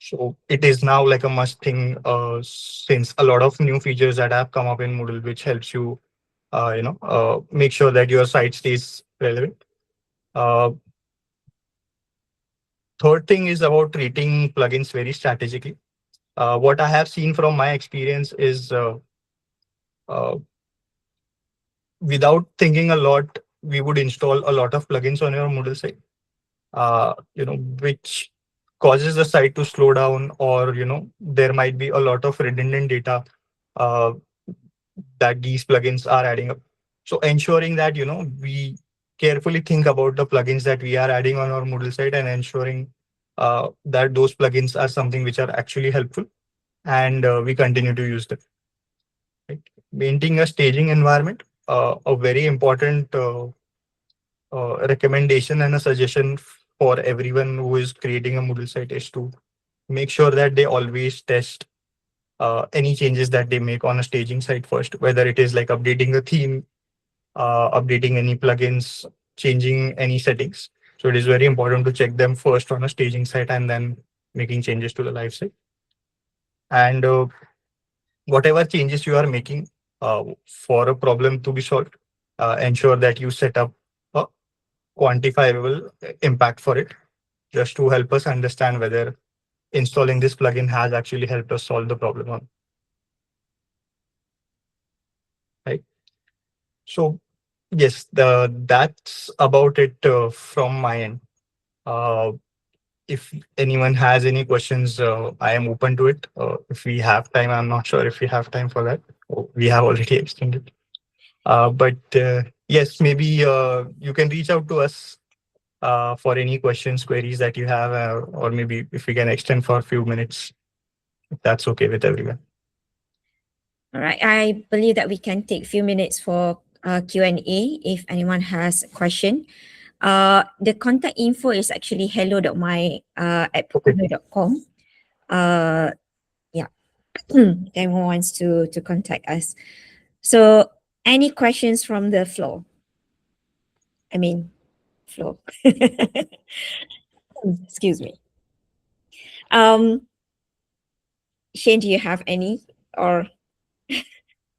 so it is now like a must thing, since a lot of new features that have come up in Moodle, which helps you, make sure that your site stays relevant. Uh, Third thing is about treating plugins very strategically. What I have seen from my experience is uh, without thinking a lot, we would install a lot of plugins on your Moodle site, which causes the site to slow down, or there might be a lot of redundant data uh, that these plugins are adding up. So ensuring that we carefully think about the plugins that we are adding on our Moodle site and ensuring that those plugins are something which are actually helpful and we continue to use them. maintaining a staging environment, a very important recommendation and a suggestion for everyone who is creating a Moodle site is to make sure that they always test any changes that they make on a staging site first, whether it is like updating the theme, updating any plugins, changing any settings. So it is very important to check them first on a staging site and then making changes to the live site. And whatever changes you are making for a problem to be solved, ensure that you set up a quantifiable impact for it, just to help us understand whether installing this plugin has actually helped us solve the problem on, right? So yes, that's about it from my end. Uh, if anyone has any questions, I am open to it. If we have time, I'm not sure if we have time for that. Oh, we have already extended. But yes, maybe you can reach out to us for any questions, queries that you have, or maybe if we can extend for a few minutes, if that's okay with everyone. All right. I believe that we can take a few minutes for Q&A if anyone has a question. The contact info is actually hello.my at Okay. pukunui.com. Yeah. If anyone wants to contact us. So any questions from the floor? I mean, floor. Excuse me. Shane, do you have any or?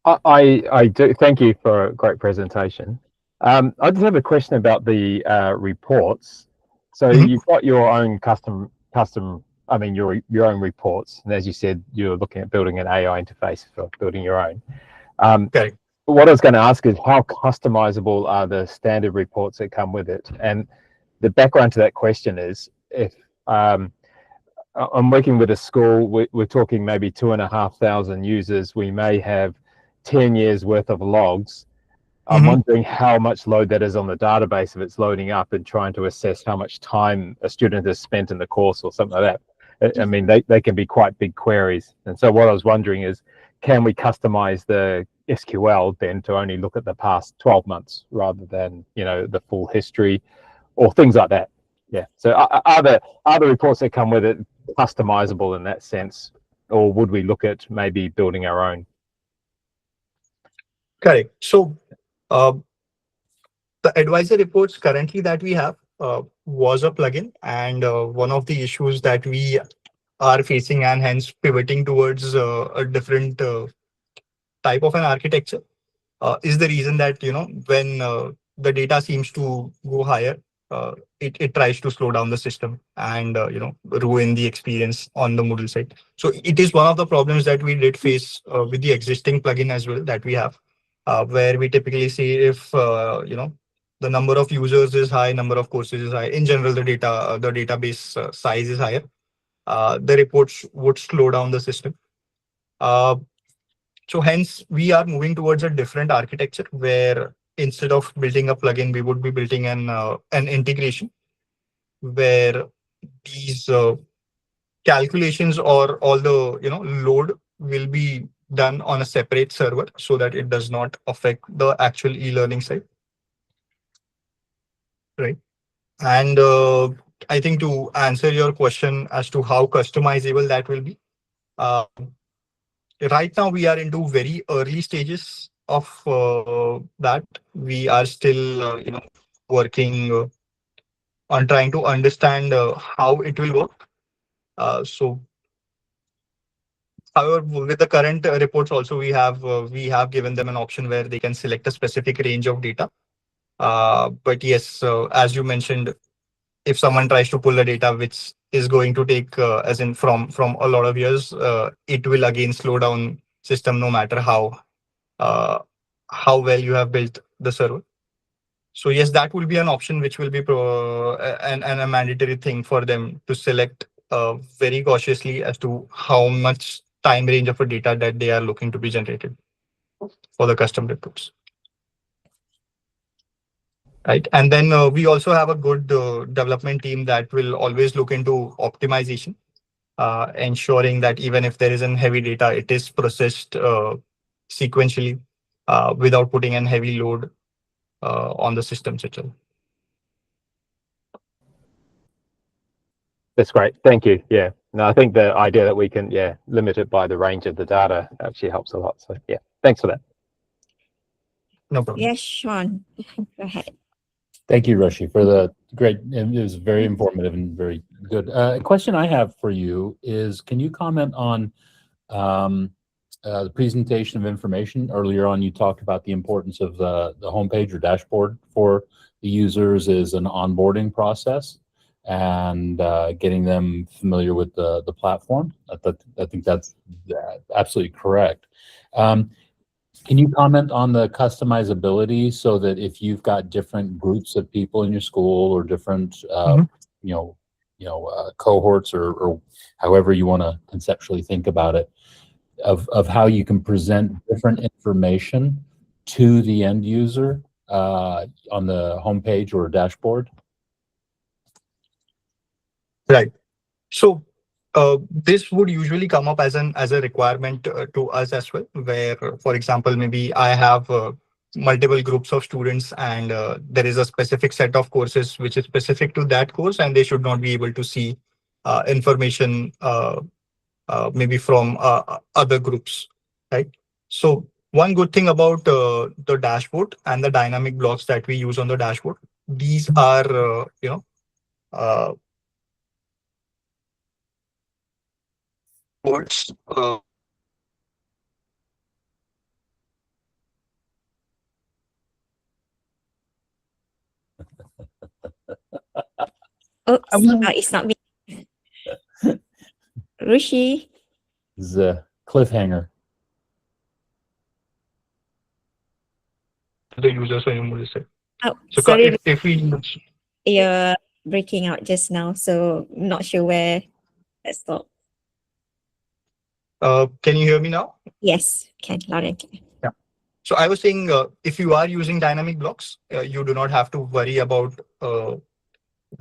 I do. Thank you for a great presentation. I just have a question about the reports. So Mhm. you've got your own custom. I mean, your own reports, and as you said, you're looking at building an AI interface for building your own. Correct. What I was going to ask is how customizable are the standard reports that come with it? And the background to that question is if I'm working with a school, we're talking maybe 2,500 users. We may have 10 years worth of logs. I'm Mhm. wondering how much load that is on the database if it's loading up and trying to assess how much time a student has spent in the course or something like that. I mean, they can be quite big queries. And so what I was wondering is, can we customize the SQL then to only look at the past 12 months rather than, the full history or things like that? Yeah. So are the reports that come with it customizable in that sense, or would we look at maybe building our own? Correct. So uh, the advisor reports currently that we have was a plugin, and one of the issues that we are facing and hence pivoting towards a different type of an architecture is the reason that when the data seems to go higher, it tries to slow down the system and ruin the experience on the Moodle site. So it is one of the problems that we did face with the existing plugin as well that we have, where we typically see if the number of users is high, number of courses is high. In general, the database size is higher. The reports would slow down the system. Uh, so hence we are moving towards a different architecture where instead of building a plugin, we would be building an integration where these calculations or all the load will be done on a separate server so that it does not affect the actual e-learning side, right? And I think to answer your question as to how customizable that will be, uh, right now we are into very early stages of that. We are still working on trying to understand how it will work. So however, with the current reports also we have given them an option where they can select a specific range of data. But yes, as you mentioned, if someone tries to pull the data which is going to take as in from a lot of years, it will again slow down system no matter uh, how well you have built the server. So yes, that will be an option which will be and a mandatory thing for them to select very cautiously as to how much time range of a data that they are looking to be generated for the custom reports. Right. And then we also have a good development team that will always look into optimization, ensuring that even if there is an heavy data, it is processed sequentially without putting an heavy load on the systems itself. That's great. Thank you. Yeah. No, I think the idea that we can, limit it by the range of the data actually helps a lot. So yeah, thanks for that. No problem. Yes, Sean, go ahead. Thank you, Rishi, for the great, it was very informative and very good. A question I have for you is, can you comment on the presentation of information? Earlier on, you talked about the importance of the homepage or dashboard for the users is an onboarding process and getting them familiar with the platform. I think that's absolutely correct. Can you comment on the customizability so that if you've got different groups of people in your school or different, cohorts or however you want to conceptually think about it, of how you can present different information to the end user on the homepage or dashboard? Right. So this would usually come up as a requirement to us as well, where, for example, maybe I have multiple groups of students and there is a specific set of courses which is specific to that course, and they should not be able to see information maybe from other groups, right? So one good thing about the dashboard and the dynamic blocks that we use on the dashboard, these are words. Oh, it's not me. Rishi. This is a cliffhanger. The users on your Moodle site. Oh, So sorry, if we you're breaking out just now, so not sure where that stopped. can you hear me now? Yes, can loud and clear. So I was saying, if you are using dynamic blocks, you do not have to worry about the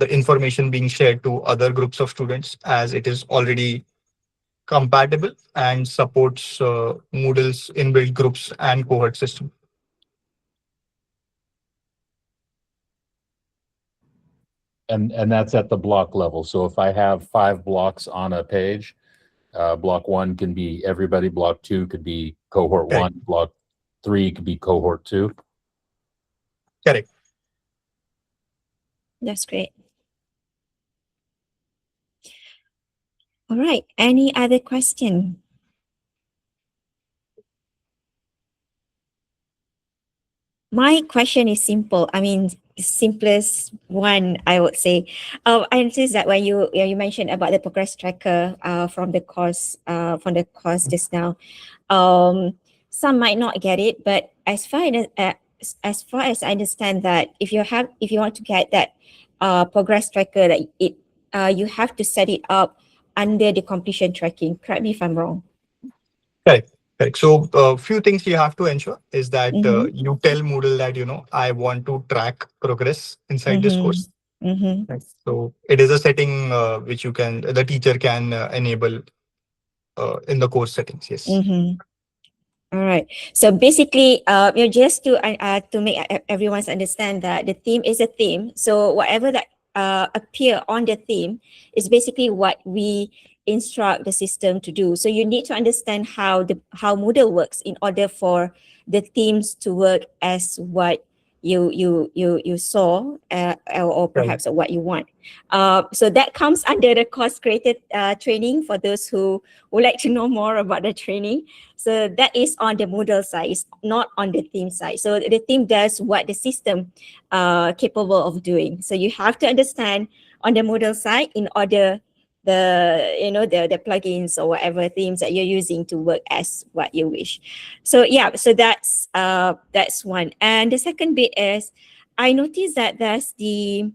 information being shared to other groups of students, as it is already compatible and supports Moodle's inbuilt groups and cohort system. And that's at the block level. So if I have 5 blocks on a page, block 1 can be everybody, block 2 could be cohort 1, block 3 could be cohort 2. Correct. That's great. All right. Any other question? My question is simple. I mean, simplest one, I would say. I noticed that when you mentioned about the progress tracker from the course just now, some might not get it, but as far as I understand that if you want to get that progress tracker, that you have to set it up under the completion tracking. Correct me if I'm wrong. Correct. So a few things you have to ensure is that Mhm. you tell Moodle that, I want to track progress inside this course. Mm-hmm. Right. So it is a setting which the teacher can enable in the course settings. Yes. Mm-hmm. All right. So basically, just to make everyone understand that the theme is a theme. So whatever that appear on the theme is basically what we instruct the system to do. So you need to understand how Moodle works in order for the themes to work as what you saw or perhaps what you want. So that comes under the course created training for those who would like to know more about the training. So that is on the Moodle side, it's not on the theme side. So the theme does what the system capable of doing. So you have to understand on the Moodle side in order the plugins or whatever themes that you're using to work as what you wish. So so that's one. And the second bit is I noticed that there's the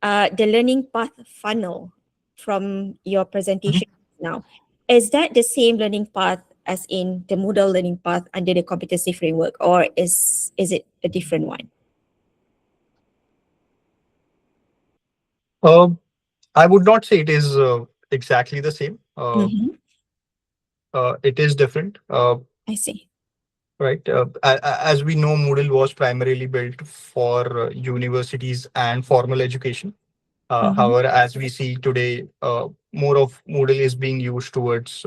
learning path funnel from your presentation now. Is that the same learning path as in the Moodle learning path under the competency framework, or is it a different one? I would not say it is exactly the same. Mhm. It is different. I see. right? As we know, Moodle was primarily built for universities and formal education. However, as we see today, more of Moodle is being used towards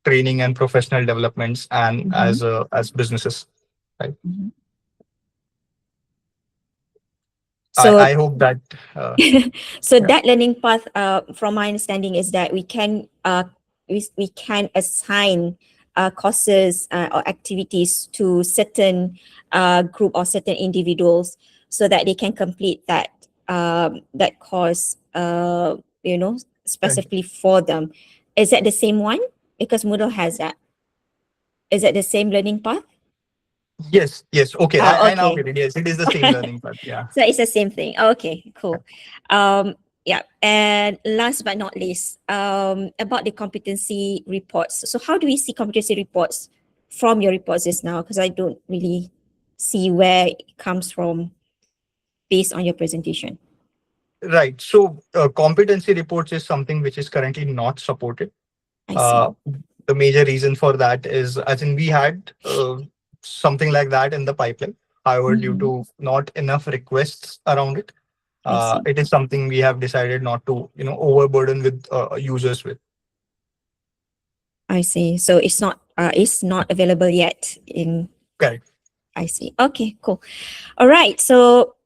training and professional developments and as businesses, right? So I hope that so yeah. that learning path, from my understanding, is that we can assign courses or activities to certain group or certain individuals so that they can complete that course, specifically for them. Is that the same one? Because Moodle has that. Is that the same learning path? Yes, okay. I now Okay. get it. Yes, it is the same learning path. Yeah. So it's the same thing. Okay, cool. Yeah. And last but not least, about the competency reports. So how do we see competency reports from your reports just now? Because I don't really see where it comes from based on your presentation. Right. So competency reports is something which is currently not supported. I see. The major reason for that is, as in we had something like that in the pipeline. However, due to not enough requests around it, I see. it is something we have decided not to, overburden with users with. I see. So it's not available yet in. Correct. I see. Okay, cool. All right. So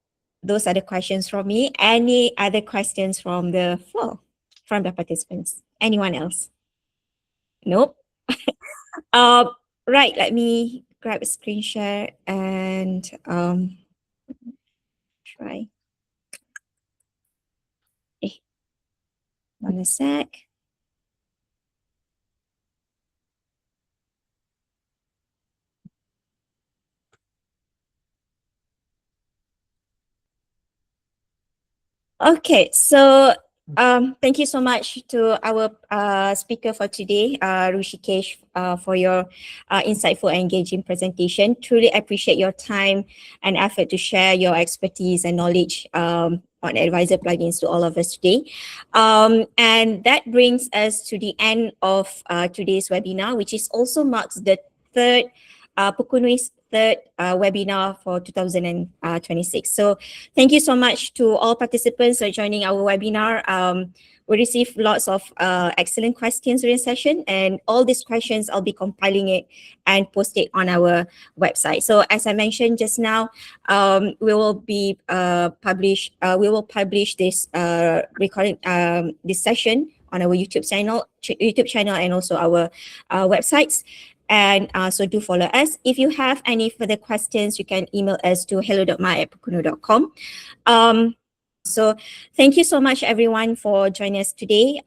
those are the questions from me. Any other questions from the floor, from the participants? Anyone else? Nope. Right. Let me grab a screen share and try. One sec. Okay, so thank you so much to our speaker for today, Rushikesh, for your insightful and engaging presentation. Truly appreciate your time and effort to share your expertise and knowledge on Edwiser plugins to all of us today. And that brings us to the end of today's webinar, which is also marks the third Pukunui's third webinar for 2026. So thank you so much to all participants for joining our webinar. We received lots of excellent questions during the session, and all these questions I'll be compiling it and post it on our website. So as I mentioned just now, we will publish this recording this session on our YouTube channel and also our websites. And so do follow us. If you have any further questions, you can email us to hello.my@pukunui.com. So thank you so much, everyone, for joining us today.